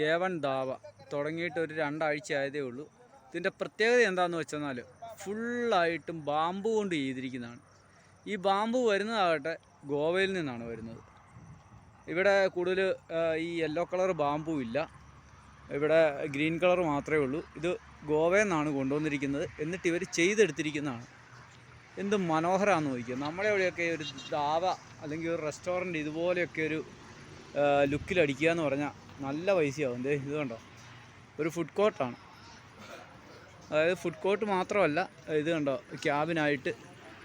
A1 ധാവ തുടങ്ങിയിട്ട് ഒരു 2 ആഴ്ച ആയതേ ഉള്ളൂ. ഇതിൻ്റെ പ്രത്യേകത എന്താണെന്ന് വെച്ചെന്നാൽ ഫുള്ളായിട്ടും ബാമ്പു കൊണ്ട് ചെയ്തിരിക്കുന്നതാണ്. ഈ ബാമ്പു വരുന്നതാകട്ടെ ഗോവയിൽ നിന്നാണ് വരുന്നത്. ഇവിടെ കൂടുതൽ ഈ യെല്ലോ കളർ ബാമ്പു ഇല്ല, ഇവിടെ ഗ്രീൻ കളർ മാത്രമേ ഉള്ളൂ. ഇത് ഗോവയിൽ നിന്നാണ് കൊണ്ടുവന്നിരിക്കുന്നത്. എന്നിട്ട് ഇവർ ചെയ്തെടുത്തിരിക്കുന്നതാണ്. എന്ത് മനോഹരമാണെന്ന് നോക്കിക്കുക. നമ്മുടെ ഇവിടെയൊക്കെ ഒരു ധാവ അല്ലെങ്കിൽ ഒരു റെസ്റ്റോറൻറ്റ് ഇതുപോലെയൊക്കെ ഒരു ലുക്കിലടിക്കുക എന്ന് പറഞ്ഞാൽ നല്ല പൈസയാവും. ഇത് കണ്ടോ, ഒരു ഫുഡ് കോർട്ടാണ്. അതായത് ഫുഡ് കോർട്ട് മാത്രമല്ല, ഇത് കണ്ടോ, ക്യാബിനായിട്ട്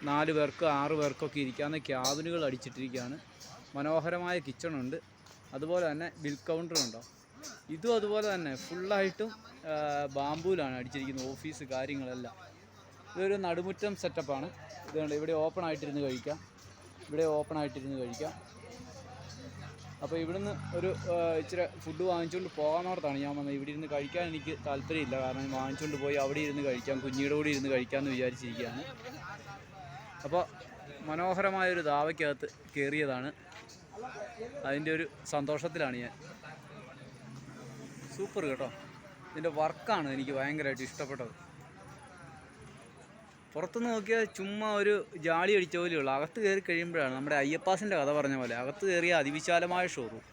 4 പേർക്ക് 6 പേർക്കൊക്കെ ഇരിക്കാവുന്ന ക്യാബിനുകൾ അടിച്ചിട്ടിരിക്കുകയാണ്. മനോഹരമായ കിച്ചണുണ്ട്. അതുപോലെ തന്നെ ബിൽ കൗണ്ടർ ഉണ്ടോ, ഇതും അതുപോലെ തന്നെ ഫുള്ളായിട്ടും ബാമ്പൂലാണ് അടിച്ചിരിക്കുന്നത്. ഓഫീസ് കാര്യങ്ങളെല്ലാം. ഇതൊരു നടുമുറ്റം സെറ്റപ്പാണ്. ഇതുകൊണ്ട് ഇവിടെ ഓപ്പൺ ആയിട്ടിരുന്ന് കഴിക്കാം, ഇവിടെ ഓപ്പൺ ആയിട്ടിരുന്ന് കഴിക്കാം. അപ്പോൾ ഇവിടുന്ന് ഒരു ഇച്ചിരി ഫുഡ് വാങ്ങിച്ചുകൊണ്ട് പോകാമെന്നോർത്താണ് ഞാൻ വന്നത്. ഇവിടെ ഇരുന്ന് കഴിക്കാൻ എനിക്ക് താല്പര്യമില്ല, കാരണം വാങ്ങിച്ചുകൊണ്ട് പോയി അവിടെ ഇരുന്ന് കഴിക്കാം, കുഞ്ഞിയുടെ കൂടി ഇരുന്ന് കഴിക്കാമെന്ന് വിചാരിച്ചിരിക്കുകയാണ്. അപ്പോൾ മനോഹരമായൊരു ധാവയ്ക്കകത്ത് കയറിയതാണ്. അതിൻ്റെ ഒരു സന്തോഷത്തിലാണ് ഞാൻ. സൂപ്പർ കേട്ടോ. ഇതിൻ്റെ വർക്കാണ് എനിക്ക് ഭയങ്കരമായിട്ട് ഇഷ്ടപ്പെട്ടത്. പുറത്തുനിന്ന് നോക്കിയാൽ ചുമ്മാ ഒരു ജാളി അടിച്ച പോലെയുള്ളൂ. അകത്ത് കയറി കഴിയുമ്പോഴാണ് നമ്മുടെ അയ്യപ്പാസിൻ്റെ കഥ പറഞ്ഞ പോലെ അകത്ത് കയറിയ അതിവിശാലമായ ഷോറൂം.